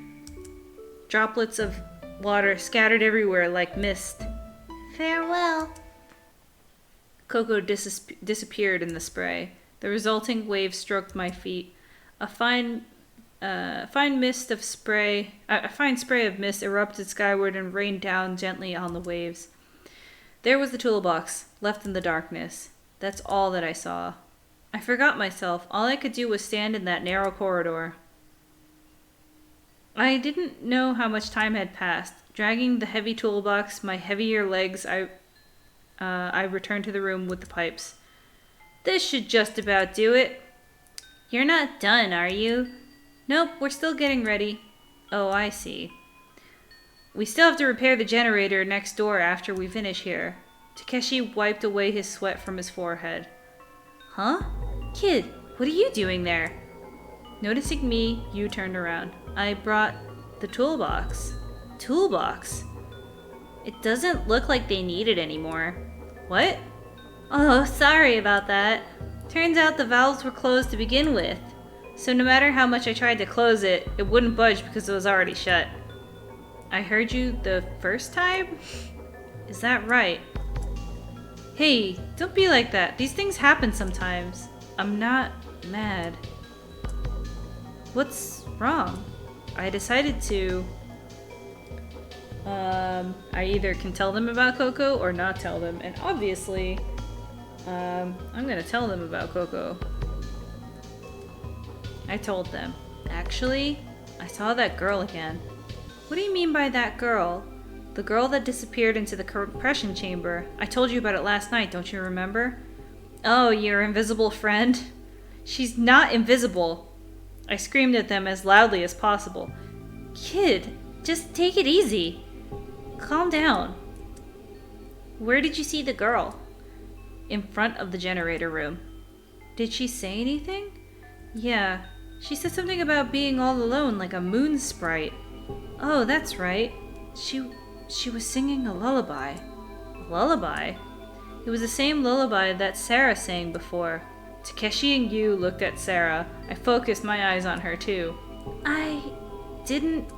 Droplets of water scattered everywhere like mist. Farewell. Koko disappeared in the spray. The resulting wave stroked my feet. A fine spray of mist erupted skyward and rained down gently on the waves. There was the toolbox, left in the darkness. That's all that I saw. I forgot myself. All I could do was stand in that narrow corridor. I didn't know how much time had passed. Dragging the heavy toolbox, my heavier legs, I returned to the room with the pipes. This should just about do it. You're not done, are you? Nope, we're still getting ready. Oh, I see. We still have to repair the generator next door after we finish here. Takeshi wiped away his sweat from his forehead. Huh? Kid, what are you doing there? Noticing me, you turned around. I brought the toolbox. Toolbox? It doesn't look like they need it anymore. What? Oh, sorry about that. Turns out the valves were closed to begin with. So no matter how much I tried to close it, it wouldn't budge because it was already shut. I heard you the first time? Is that right? Hey, don't be like that. These things happen sometimes. I'm not mad. What's wrong? I decided to... I either can tell them about Koko or not tell them. And obviously, I'm gonna tell them about Koko. I told them. Actually, I saw that girl again. What do you mean by that girl? The girl that disappeared into the compression chamber. I told you about it last night, don't you remember? Oh, your invisible friend? She's not invisible. I screamed at them as loudly as possible. Kid, just take it easy. Calm down. Where did you see the girl? In front of the generator room. Did she say anything? Yeah, she said something about being all alone like a moon sprite. Oh, that's right. She was singing a lullaby. A lullaby? It was the same lullaby that Sara sang before. Takeshi and you looked at Sara. I focused my eyes on her too. I didn't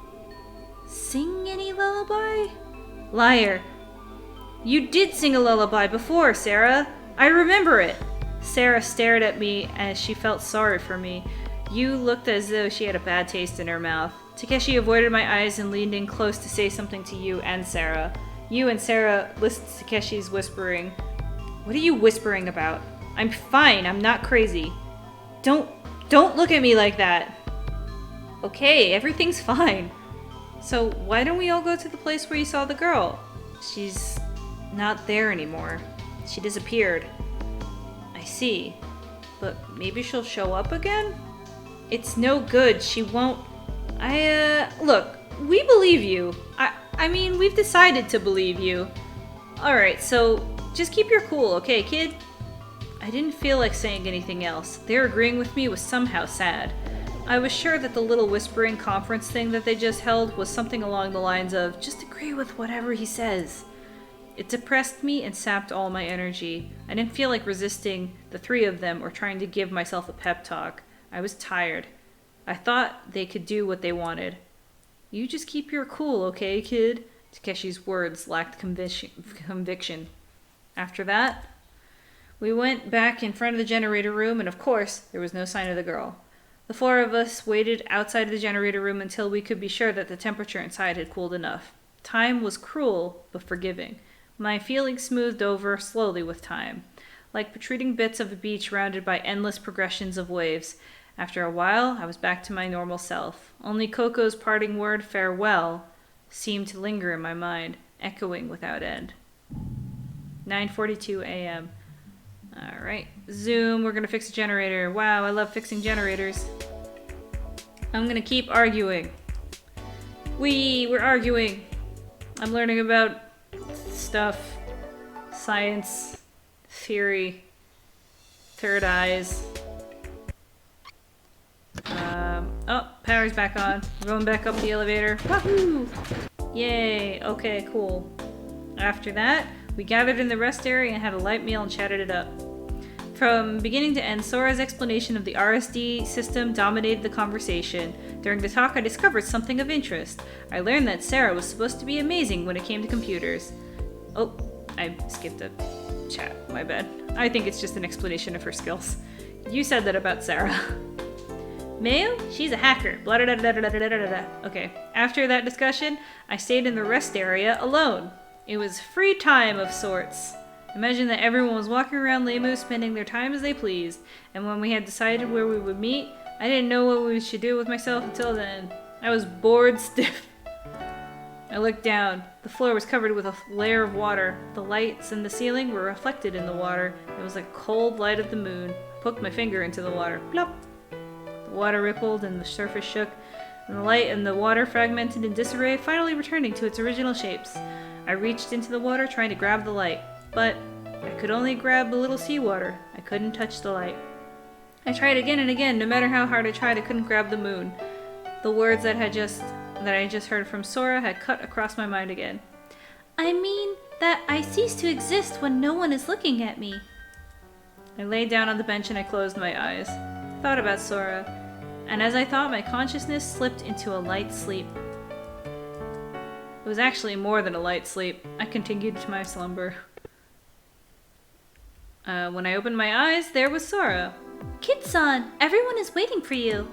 sing any lullaby? Liar. You did sing a lullaby before, Sara. I remember it. Sara stared at me as she felt sorry for me. You looked as though she had a bad taste in her mouth. Takeshi avoided my eyes and leaned in close to say something to you and Sara. You and Sara listened to Takeshi's whispering. What are you whispering about? I'm fine, I'm not crazy. Don't look at me like that. Okay, everything's fine. So why don't we all go to the place where you saw the girl? She's not there anymore. She disappeared. I see. But maybe she'll show up again? It's no good. She won't. Look, we believe you. I mean, we've decided to believe you. Alright, so just keep your cool, okay, kid? I didn't feel like saying anything else. Their agreeing with me was somehow sad. I was sure that the little whispering conference thing that they just held was something along the lines of, just agree with whatever he says. It depressed me and sapped all my energy. I didn't feel like resisting the three of them or trying to give myself a pep talk. I was tired. I thought they could do what they wanted. You just keep your cool, okay, kid? Takeshi's words lacked conviction. After that, we went back in front of the generator room, and of course, there was no sign of the girl. The four of us waited outside the generator room until we could be sure that the temperature inside had cooled enough. Time was cruel, but forgiving. My feelings smoothed over slowly with time, like protruding bits of a beach rounded by endless progressions of waves. After a while, I was back to my normal self. Only Koko's parting word, farewell, seemed to linger in my mind, echoing without end. 9:42 a.m. Alright, Zoom, we're gonna fix a generator. Wow, I love fixing generators. I'm gonna keep arguing. We're arguing. I'm learning about stuff. Science. Theory. Third eyes. Oh, power's back on. We're going back up the elevator. Wahoo! Yay, okay, cool. After that, we gathered in the rest area and had a light meal and chatted it up. From beginning to end, Sora's explanation of the RSD system dominated the conversation. During the talk, I discovered something of interest. I learned that Sara was supposed to be amazing when it came to computers. Oh, I skipped a chat, my bad. I think it's just an explanation of her skills. You said that about Sara. Mayo? She's a hacker. Blah, da, da, da, da, da, da, da, da. Okay, after that discussion, I stayed in the rest area alone. It was free time of sorts. Imagine that everyone was walking around LeMu spending their time as they pleased, and when we had decided where we would meet, I didn't know what we should do with myself until then. I was bored stiff. I looked down. The floor was covered with a layer of water. The lights in the ceiling were reflected in the water. It was like cold light of the moon. I poked my finger into the water. Plop! The water rippled and the surface shook, and the light and the water fragmented in disarray, finally returning to its original shapes. I reached into the water trying to grab the light, but I could only grab a little seawater. I couldn't touch the light. I tried again and again. No matter how hard I tried, I couldn't grab the moon. The words that I just heard from Sora had cut across my mind again. I mean that I cease to exist when no one is looking at me. I lay down on the bench and I closed my eyes. I thought about Sora, and as I thought, my consciousness slipped into a light sleep. It was actually more than a light sleep. I continued to my slumber. When I opened my eyes, there was Sora. Kid-san, everyone is waiting for you.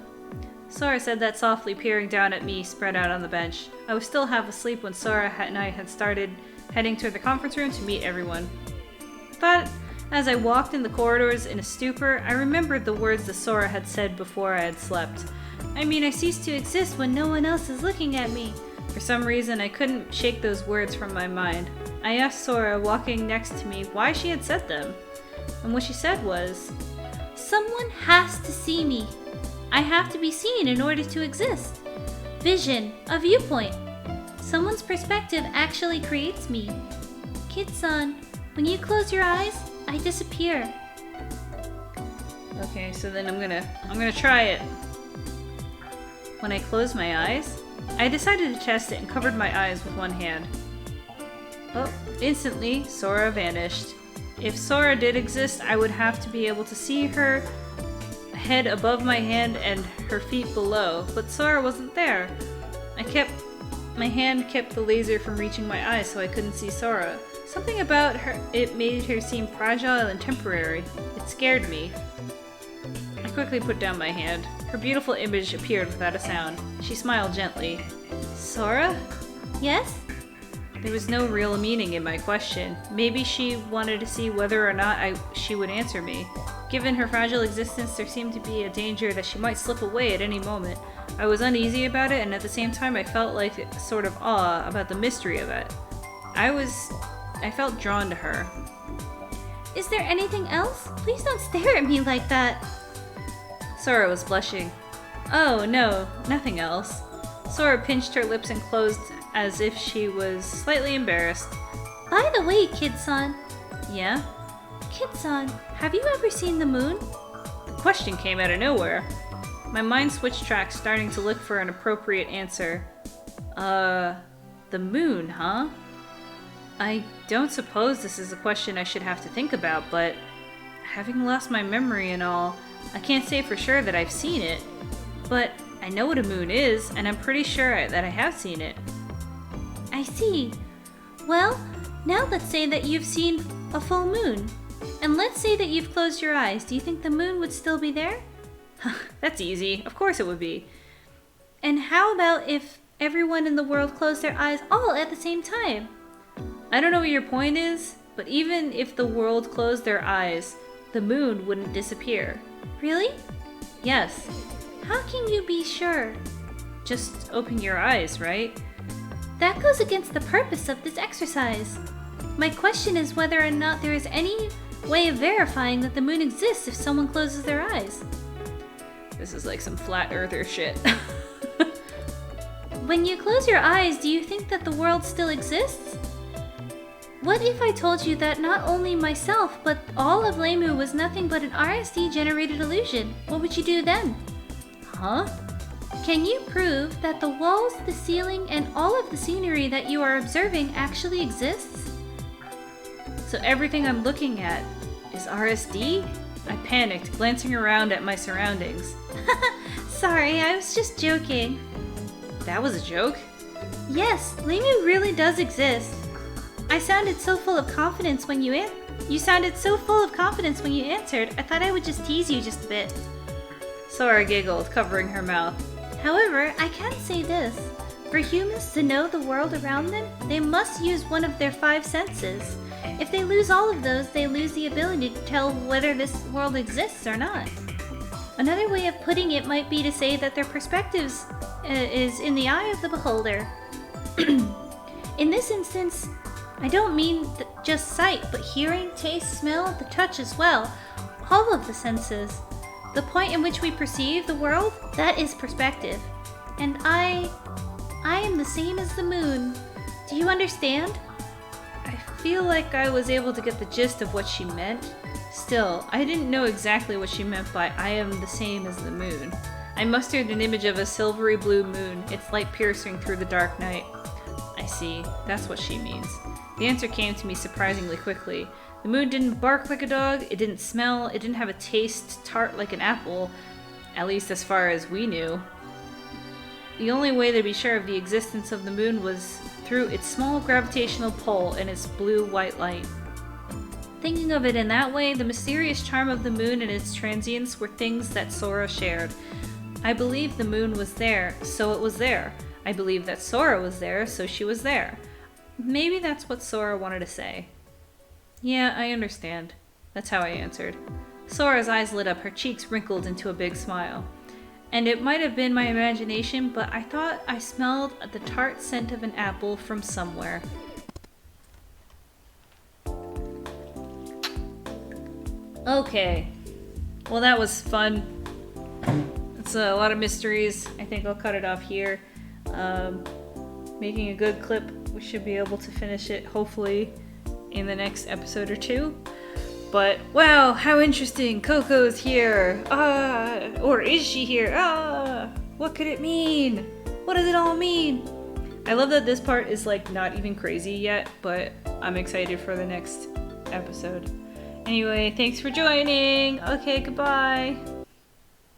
Sora said that softly, peering down at me, spread out on the bench. I was still half asleep when Sora and I had started heading toward the conference room to meet everyone. I thought, as I walked in the corridors in a stupor, I remembered the words that Sora had said before I had slept. I mean, I cease to exist when no one else is looking at me. For some reason, I couldn't shake those words from my mind. I asked Sora, walking next to me, why she had said them. And what she said was, someone has to see me. I have to be seen in order to exist. Vision, a viewpoint. Someone's perspective actually creates me. Kid-san, when you close your eyes, I disappear. Okay, so then I'm gonna try it. When I closed my eyes, I decided to test it and covered my eyes with one hand. Oh, instantly, Sora vanished. If Sora did exist, I would have to be able to see her head above my hand and her feet below, but Sora wasn't there. My hand kept the laser from reaching my eyes, so I couldn't see Sora. Something about her, it made her seem fragile and temporary. It scared me. I quickly put down my hand. Her beautiful image appeared without a sound. She smiled gently. Sora? Yes? There was no real meaning in my question. Maybe she wanted to see whether or not she would answer me. Given her fragile existence, there seemed to be a danger that she might slip away at any moment. I was uneasy about it, and at the same time I felt like a sort of awe about the mystery of it. I felt drawn to her. Is there anything else? Please don't stare at me like that. Sora was blushing. Oh, no, nothing else. Sora pinched her lips and closed as if she was slightly embarrassed. By the way, Kid-san. Yeah? Kid-san, have you ever seen the moon? The question came out of nowhere. My mind switched tracks, starting to look for an appropriate answer. The moon, huh? I don't suppose this is a question I should have to think about, but having lost my memory and all, I can't say for sure that I've seen it. But I know what a moon is, and I'm pretty sure that I have seen it. I see. Well, now let's say that you've seen a full moon. And let's say that you've closed your eyes. Do you think the moon would still be there? That's easy. Of course it would be. And how about if everyone in the world closed their eyes all at the same time? I don't know what your point is, but even if the world closed their eyes, the moon wouldn't disappear. Really? Yes. How can you be sure? Just open your eyes, right? That goes against the purpose of this exercise. My question is whether or not there is any way of verifying that the moon exists if someone closes their eyes. This is like some flat earther shit. When you close your eyes, do you think that the world still exists? What if I told you that not only myself, but all of LeMu was nothing but an RSD-generated illusion? What would you do then? Huh? Can you prove that the walls, the ceiling, and all of the scenery that you are observing actually exists? So everything I'm looking at is RSD? I panicked, glancing around at my surroundings. Sorry, I was just joking. That was a joke? Yes, LeMu really does exist. I sounded so full of confidence when you sounded so full of confidence when you answered. I thought I would just tease you just a bit. Sora giggled, covering her mouth. However, I can say this. For humans to know the world around them, they must use one of their 5 senses. If they lose all of those, they lose the ability to tell whether this world exists or not. Another way of putting it might be to say that their perspectives is in the eye of the beholder. In this instance, I don't mean just sight, but hearing, taste, smell, the touch as well. All of the senses. The point in which we perceive the world, that is perspective. And I am the same as the moon. Do you understand? I feel like I was able to get the gist of what she meant. Still, I didn't know exactly what she meant by I am the same as the moon. I mustered an image of a silvery blue moon, its light piercing through the dark night. I see, that's what she means. The answer came to me surprisingly quickly. The moon didn't bark like a dog, it didn't smell, it didn't have a taste tart like an apple, at least as far as we knew. The only way to be sure of the existence of the moon was through its small gravitational pull and its blue-white light. Thinking of it in that way, the mysterious charm of the moon and its transience were things that Sora shared. I believed the moon was there, so it was there. I believed that Sora was there, so she was there. Maybe that's what Sora wanted to say. Yeah, I understand. That's how I answered. Sora's eyes lit up, her cheeks wrinkled into a big smile. And it might have been my imagination, but I thought I smelled the tart scent of an apple from somewhere. Okay. Well, that was fun. It's a lot of mysteries. I think I'll cut it off here. Making a good clip. We should be able to finish it, hopefully, in the next episode or 2. But, wow, how interesting. Koko's here. Or is she here? What could it mean? What does it all mean? I love that this part is, like, not even crazy yet, but I'm excited for the next episode. Anyway, thanks for joining. Okay, goodbye.